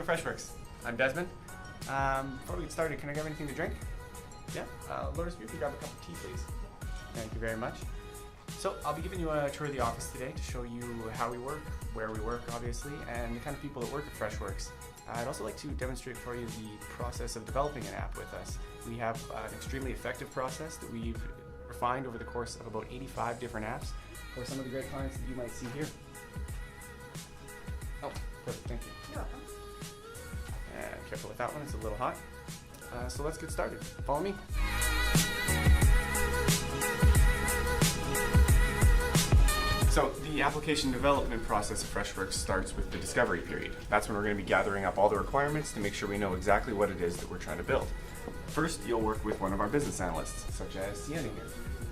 to FreshWorks. I'm Desmond. Before we get started, can I grab anything to drink? Yeah? Lourdes, if you could grab a cup of tea, please. Thank you very much. So, I'll be giving you a tour of the office today to show you how we work, where we work, obviously, and the kind of people that work at FreshWorks. I'd also like to demonstrate for you the process of developing an app with us. We have an extremely effective process that we've refined over the course of about 85 different apps for some of the great clients that you might see here. Oh, perfect, thank you. You're welcome. And careful with that one, it's a little hot. So let's get started. Follow me. So the application development process of FreshWorks starts with the discovery period. That's when we're going to be gathering up all the requirements to make sure we know exactly what it is that we're trying to build. First, you'll work with one of our business analysts, such as Sienna here.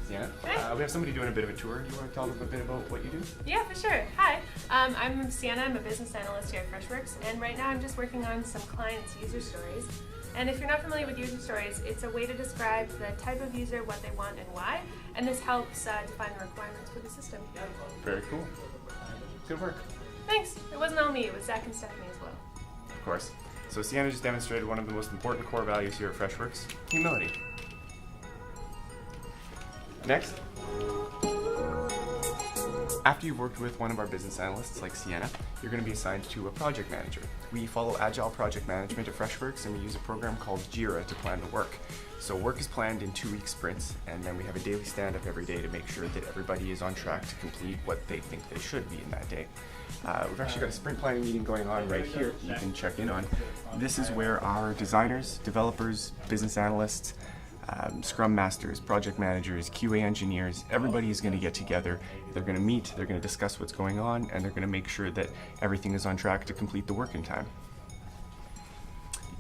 Sienna, we have somebody doing a bit of a tour. Do you want to tell them a bit about what you do? Yeah, for sure. Hi, I'm Sienna. I'm a business analyst here at FreshWorks, and right now I'm just working on some clients' user stories. And if you're not familiar with user stories, it's a way to describe the type of user, what they want, and why. And this helps define the requirements for the system. Very cool. Good work. Thanks. It wasn't all me. It was Zach and Stephanie as well. Of course. So Sienna just demonstrated one of the most important core values here at FreshWorks, humility. Next. After you've worked with one of our business analysts like Sienna, you're going to be assigned to a project manager. We follow agile project management at FreshWorks, and we use a program called Jira to plan the work. So work is planned in 2-week sprints, and then we have a daily stand-up every day to make sure that everybody is on track to complete what they think they should be in that day. We've actually got a sprint planning meeting going on right here you can check in on. This is where our designers, developers, business analysts, Scrum Masters, project managers, QA engineers, everybody is going to get together. They're going to meet, they're going to discuss what's going on, and they're going to make sure that everything is on track to complete the work in time.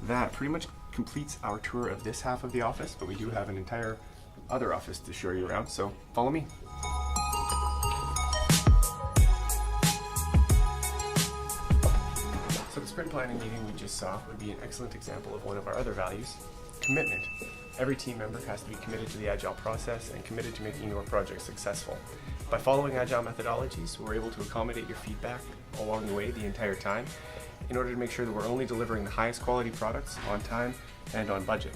That pretty much completes our tour of this half of the office, but we do have an entire other office to show you around, so follow me. So the sprint planning meeting we just saw would be an excellent example of one of our other values, commitment. Every team member has to be committed to the agile process and committed to making your project successful. By following agile methodologies, we're able to accommodate your feedback along the way the entire time in order to make sure that we're only delivering the highest quality products on time and on budget.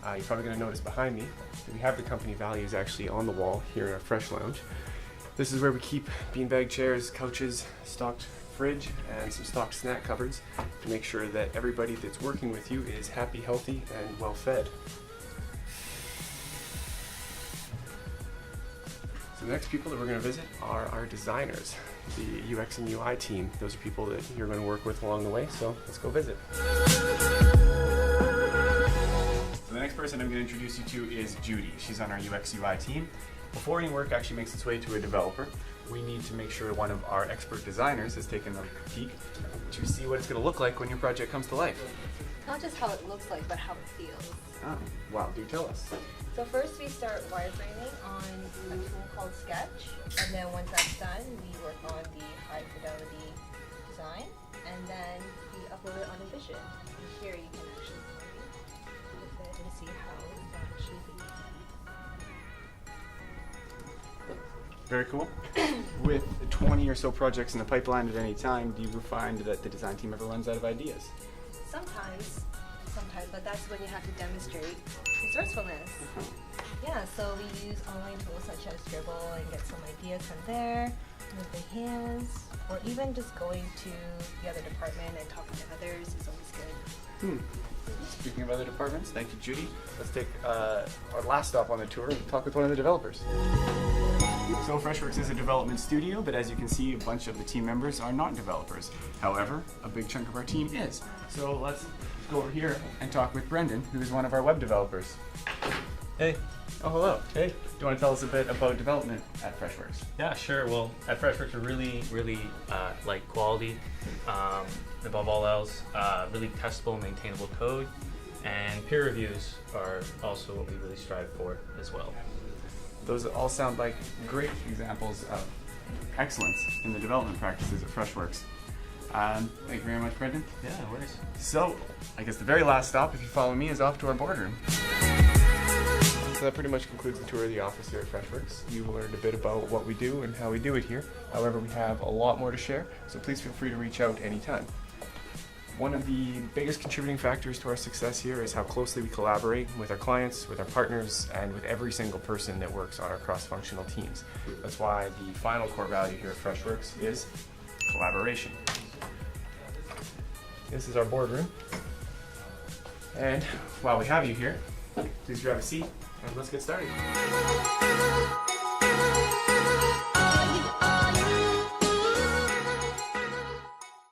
You're probably going to notice behind me that we have the company values actually on the wall here in our Fresh Lounge. This is where we keep beanbag chairs, couches, stocked fridge, and some stocked snack cupboards to make sure that everybody that's working with you is happy, healthy, and well fed. So the next people that we're going to visit are our designers, the UX and UI team. Those are people that you're going to work with along the way, so let's go visit. So the next person I'm going to introduce you to is Judy. She's on our UX UI team. Before any work actually makes its way to a developer, we need to make sure one of our expert designers has taken a peek to see what it's going to look like when your project comes to life. Not just how it looks like, but how it feels. Oh, wow, do tell us. So first we start wireframing on a tool called Sketch, and then once that's done, we work on the high fidelity design, and then we upload it on a Vision. And here you can actually play with it and see how that actually be. Very cool. With 20 or so projects in the pipeline at any time, do you find that the design team ever runs out of ideas? Sometimes, but that's when you have to demonstrate resourcefulness. Yeah, so we use online tools such as Scribble and get some ideas from there with the hands, or even just going to the other department and talking to others is always good. Speaking of other departments, thank you, Judy. Let's take our last stop on the tour and talk with one of the developers. So FreshWorks is a development studio, but as you can see, a bunch of the team members are not developers. However, a big chunk of our team is. So let's go over here and talk with Brendan, who is one of our web developers. Hey. Oh, hello. Hey. Do you want to tell us a bit about development at FreshWorks? Yeah, sure. Well, at FreshWorks, we really like quality, above all else, really testable, maintainable code, and peer reviews are also what we really strive for as well. Those all sound like great examples of excellence in the development practices at FreshWorks. Thank you very much, Brendan. Yeah, no worries. So, I guess the very last stop, if you follow me, is off to our boardroom. So that pretty much concludes the tour of the office here at FreshWorks. You learned a bit about what we do and how we do it here. However, we have a lot more to share, so please feel free to reach out anytime. One of the biggest contributing factors to our success here is how closely we collaborate with our clients, with our partners, and with every single person that works on our cross-functional teams. That's why the final core value here at FreshWorks is collaboration. This is our boardroom. And while we have you here, please grab a seat and let's get started.